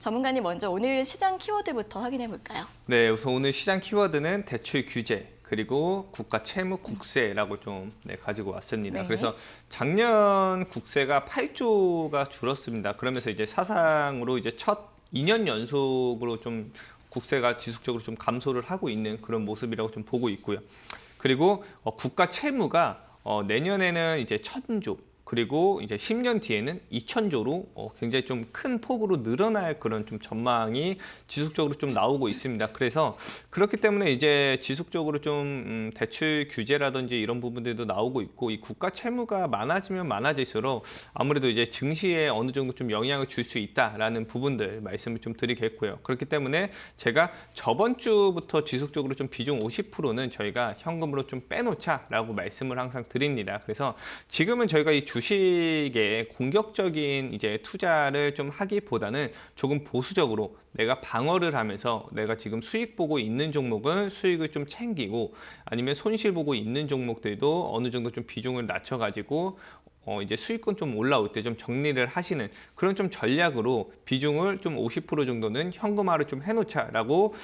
전문가님 먼저 오늘 시장 키워드부터 확인해 볼까요? 네, 우선 오늘 시장 키워드는 대출 규제 그리고 국가 채무 국세라고 좀 가지고 왔습니다. 네. 그래서 작년 국세가 8조가 줄었습니다. 그러면서 이제 사상으로 이제 첫 2년 연속으로 좀 국세가 지속적으로 좀 감소를 하고 있는 그런 모습이라고 좀 보고 있고요. 그리고 국가 채무가 내년에는 이제 1,000조 그리고 이제 10년 뒤에는 2,000조로 굉장히 좀 큰 폭으로 늘어날 그런 좀 전망이 지속적으로 좀 나오고 있습니다. 그래서 그렇기 때문에 이제 지속적으로 좀 대출 규제라든지 이런 부분들도 나오고 있고, 이 국가 채무가 많아지면 많아질수록 아무래도 이제 증시에 어느 정도 좀 영향을 줄 수 있다라는 부분들 말씀을 좀 드리겠고요. 그렇기 때문에 제가 저번 주부터 지속적으로 좀 비중 50%는 저희가 현금으로 좀 빼놓자라고 말씀을 항상 드립니다. 그래서 지금은 저희가 이 주식에 공격적인 이제 투자를 좀 하기보다는 조금 보수적으로 내가 방어를 하면서 내가 지금 수익 보고 있는 종목은 수익을 좀 챙기고, 아니면 손실 보고 있는 종목들도 어느 정도 좀 비중을 낮춰가지고 이제 수익권 좀 올라올 때 좀 정리를 하시는 그런 좀 전략으로 비중을 좀 50% 정도는 현금화를 좀 해놓자라고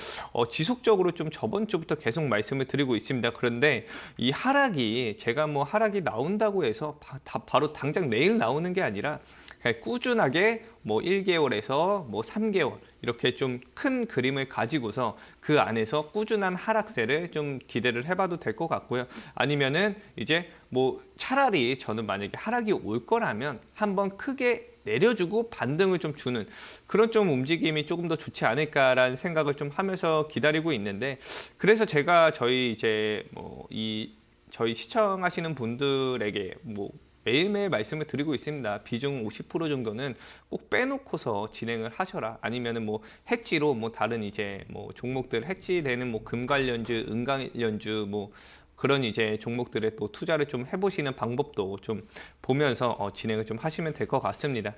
지속적으로 좀 저번 주부터 계속 말씀을 드리고 있습니다. 그런데 이 하락이 제가 뭐 하락이 나온다고 해서 바로 당장 내일 나오는 게 아니라 그냥 꾸준하게 뭐 1개월에서 뭐 3개월 이렇게 좀 큰 그림을 가지고서 그 안에서 꾸준한 하락세를 좀 기대를 해봐도 될 것 같고요. 아니면은 이제 뭐 차라리 저는 만약에 하락이 올 거라면 한번 크게 내려주고 반등을 좀 주는 그런 좀 움직임이 조금 더 좋지 않을까라는 생각을 좀 하면서 기다리고 있는데, 그래서 제가 저희 이제 저희 시청하시는 분들에게 뭐 매일매일 말씀을 드리고 있습니다. 비중 50% 정도는 꼭 빼놓고서 진행을 하셔라. 아니면은 뭐 해지로 뭐 다른 이제 뭐 종목들 해지되는 뭐 금 관련주, 은 관련주 뭐 그런 이제 종목들에 또 투자를 좀 해보시는 방법도 좀 보면서 진행을 좀 하시면 될 것 같습니다.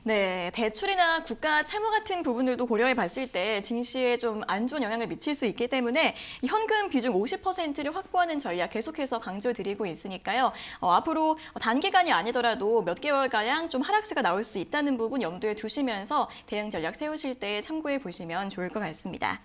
네, 대출이나 국가 채무 같은 부분들도 고려해 봤을 때 증시에 좀 안 좋은 영향을 미칠 수 있기 때문에 이 현금 비중 50%를 확보하는 전략 계속해서 강조드리고 있으니까요. 앞으로 단기간이 아니더라도 몇 개월가량 좀 하락세가 나올 수 있다는 부분 염두에 두시면서 대응 전략 세우실 때 참고해 보시면 좋을 것 같습니다.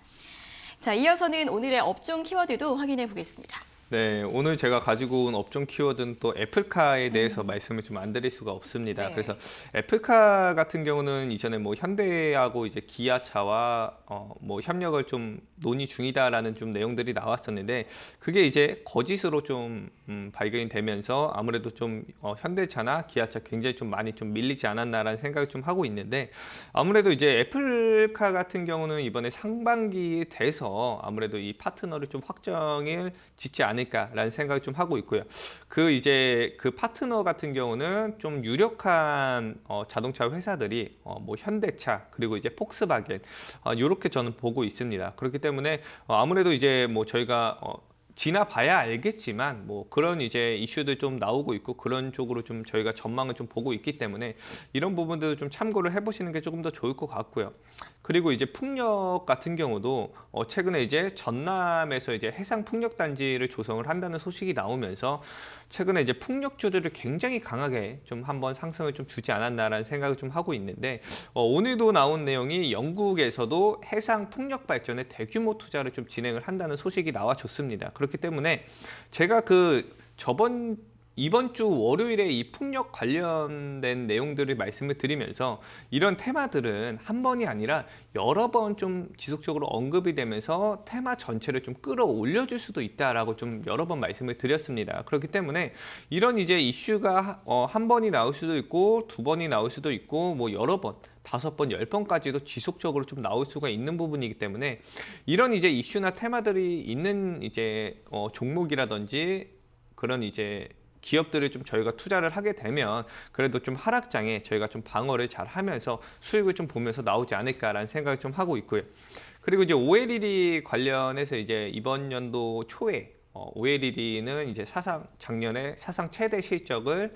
자, 이어서는 오늘의 업종 키워드도 확인해 보겠습니다. 네, 오늘 제가 가지고 온 업종 키워드는 또 애플카에 대해서 말씀을 좀 안 드릴 수가 없습니다. 네. 그래서 애플카 같은 경우는 이전에 뭐 현대하고 이제 기아차와 뭐 협력을 좀 논의 중이다라는 좀 내용들이 나왔었는데, 그게 이제 거짓으로 좀 발견이 되면서 아무래도 좀 현대차나 기아차 굉장히 좀 많이 좀 밀리지 않았나라는 생각을 좀 하고 있는데, 아무래도 이제 애플카 같은 경우는 이번에 상반기 돼서 아무래도 이 파트너를 좀 확정을 짓지 않을까라는 생각을 좀 하고 있고요. 그 파트너 같은 경우는 좀 유력한 자동차 회사들이 뭐 현대차 그리고 이제 폭스바겐 이렇게 저는 보고 있습니다. 그렇기 때문에 아무래도 이제 뭐 저희가 지나봐야 알겠지만 뭐 그런 이제 이슈들 좀 나오고 있고 그런 쪽으로 좀 저희가 전망을 좀 보고 있기 때문에 이런 부분들을 좀 참고를 해보시는 게 조금 더 좋을 것 같고요. 그리고 이제 풍력 같은 경우도 최근에 이제 전남에서 이제 해상 풍력 단지를 조성을 한다는 소식이 나오면서 최근에 이제 풍력주들을 굉장히 강하게 좀 한번 상승을 좀 주지 않았나라는 생각을 좀 하고 있는데, 오늘도 나온 내용이 영국에서도 해상 풍력 발전에 대규모 투자를 좀 진행을 한다는 소식이 나와줬습니다. 그렇기 때문에 제가 이번 주 월요일에 이 풍력 관련된 내용들을 말씀을 드리면서 이런 테마들은 한 번이 아니라 여러 번 좀 지속적으로 언급이 되면서 테마 전체를 좀 끌어올려 줄 수도 있다라고 좀 여러 번 말씀을 드렸습니다. 그렇기 때문에 이런 이제 이슈가 한 번이 나올 수도 있고 두 번이 나올 수도 있고 뭐 여러 번 5번, 10번까지도 지속적으로 좀 나올 수가 있는 부분이기 때문에 이런 이제 이슈나 테마들이 있는 이제 종목이라든지 그런 이제 기업들을 좀 저희가 투자를 하게 되면 그래도 좀 하락장에 저희가 좀 방어를 잘 하면서 수익을 좀 보면서 나오지 않을까라는 생각을 좀 하고 있고요. 그리고 이제 OLED 관련해서 이제 이번 연도 초에 OLED는 이제 작년에 사상 최대 실적을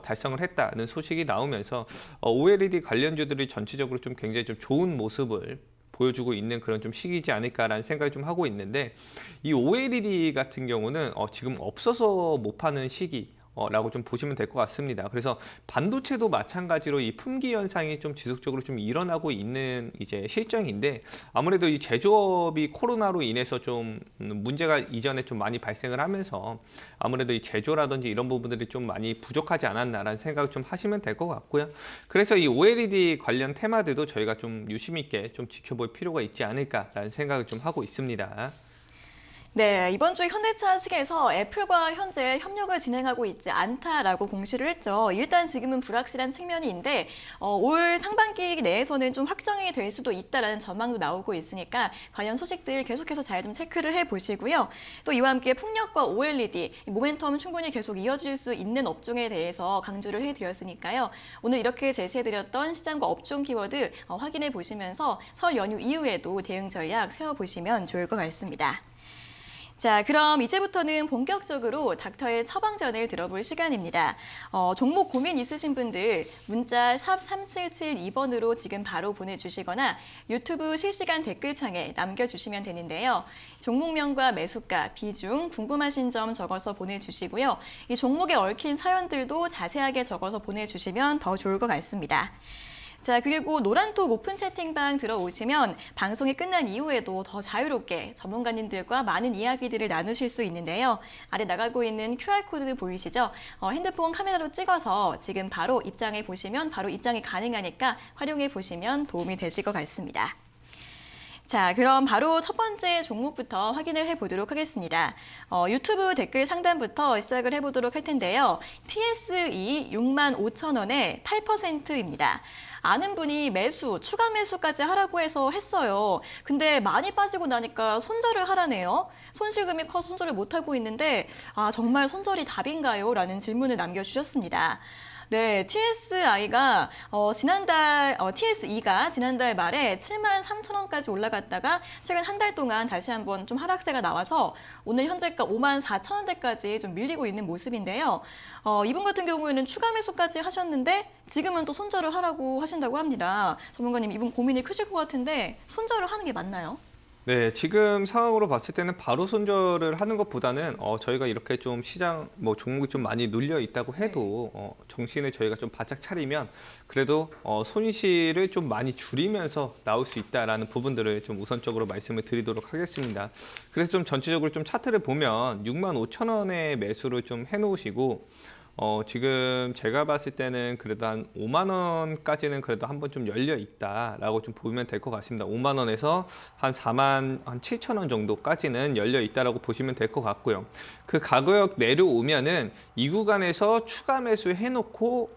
달성을 했다는 소식이 나오면서 OLED 관련주들이 전체적으로 좀 굉장히 좀 좋은 모습을 보여주고 있는 그런 좀 시기이지 않을까라는 생각을 좀 하고 있는데, 이 OLED 같은 경우는 지금 없어서 못 파는 시기, 라고 좀 보시면 될 것 같습니다. 그래서 반도체도 마찬가지로 이 품귀 현상이 좀 지속적으로 좀 일어나고 있는 이제 실정인데, 아무래도 이 제조업이 코로나로 인해서 좀 문제가 이전에 좀 많이 발생을 하면서 아무래도 이 제조라든지 이런 부분들이 좀 많이 부족하지 않았나라는 생각을 좀 하시면 될 것 같고요. 그래서 이 OLED 관련 테마들도 저희가 좀 유심 있게 좀 지켜볼 필요가 있지 않을까라는 생각을 좀 하고 있습니다. 네, 이번 주 현대차 측에서 애플과 현재 협력을 진행하고 있지 않다라고 공시를 했죠. 일단 지금은 불확실한 측면이 있는데 올 상반기 내에서는 좀 확정이 될 수도 있다라는 전망도 나오고 있으니까 관련 소식들 계속해서 잘 좀 체크를 해보시고요. 또 이와 함께 풍력과 OLED, 모멘텀 충분히 계속 이어질 수 있는 업종에 대해서 강조를 해드렸으니까요. 오늘 이렇게 제시해드렸던 시장과 업종 키워드 확인해 보시면서 설 연휴 이후에도 대응 전략 세워보시면 좋을 것 같습니다. 자, 그럼 이제부터는 본격적으로 닥터의 처방전을 들어볼 시간입니다. 종목 고민 있으신 분들 문자 샵 3772번으로 지금 바로 보내주시거나 유튜브 실시간 댓글창에 남겨주시면 되는데요. 종목명과 매수가, 비중, 궁금하신 점 적어서 보내주시고요. 이 종목에 얽힌 사연들도 자세하게 적어서 보내주시면 더 좋을 것 같습니다. 자, 그리고 노란톡 오픈 채팅방 들어오시면 방송이 끝난 이후에도 더 자유롭게 전문가님들과 많은 이야기들을 나누실 수 있는데요. 아래 나가고 있는 QR코드 보이시죠? 핸드폰 카메라로 찍어서 지금 바로 입장해 보시면 바로 입장이 가능하니까 활용해 보시면 도움이 되실 것 같습니다. 자, 그럼 바로 첫 번째 종목부터 확인을 해보도록 하겠습니다. 유튜브 댓글 상단부터 시작을 해보도록 할 텐데요. TSE 65,000원에 8%입니다. 아는 분이 매수, 추가 매수까지 하라고 해서 했어요. 근데 많이 빠지고 나니까 손절을 하라네요. 손실금이 커서 손절을 못하고 있는데 정말 손절이 답인가요? 라는 질문을 남겨주셨습니다. 네, TSE가 지난달 말에 73,000원까지 올라갔다가 최근 한 달 동안 다시 한번 좀 하락세가 나와서 오늘 현재가 54,000원대까지 좀 밀리고 있는 모습인데요. 이분 같은 경우에는 추가 매수까지 하셨는데 지금은 또 손절을 하라고 하신다고 합니다. 전문가님, 이분 고민이 크실 것 같은데 손절을 하는 게 맞나요? 네, 지금 상황으로 봤을 때는 바로 손절을 하는 것보다는 저희가 이렇게 좀 시장 종목이 좀 많이 눌려 있다고 해도 정신을 저희가 좀 바짝 차리면 그래도 손실을 좀 많이 줄이면서 나올 수 있다라는 부분들을 좀 우선적으로 말씀을 드리도록 하겠습니다. 그래서 좀 전체적으로 좀 차트를 보면 65,000원에 매수를 좀 해놓으시고 지금 제가 봤을 때는 그래도 한 5만 원까지는 그래도 한번 좀 열려 있다라고 좀 보면 될 것 같습니다. 5만 원에서 한 4만 한 7천 원 정도까지는 열려 있다라고 보시면 될 것 같고요. 그 가격 내려오면은 이 구간에서 추가 매수 해놓고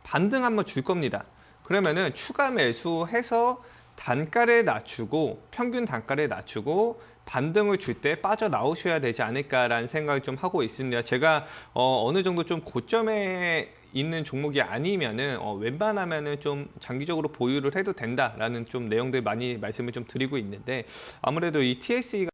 반등 한번 줄 겁니다. 그러면은 추가 매수해서 단가를 낮추고 평균 단가를 낮추고 반등을 줄 때 빠져나오셔야 되지 않을까라는 생각을 좀 하고 있습니다. 제가 어느 정도 좀 고점에 있는 종목이 아니면은 웬만하면은 좀 장기적으로 보유를 해도 된다라는 좀 내용들 많이 말씀을 좀 드리고 있는데, 아무래도 이 TSE가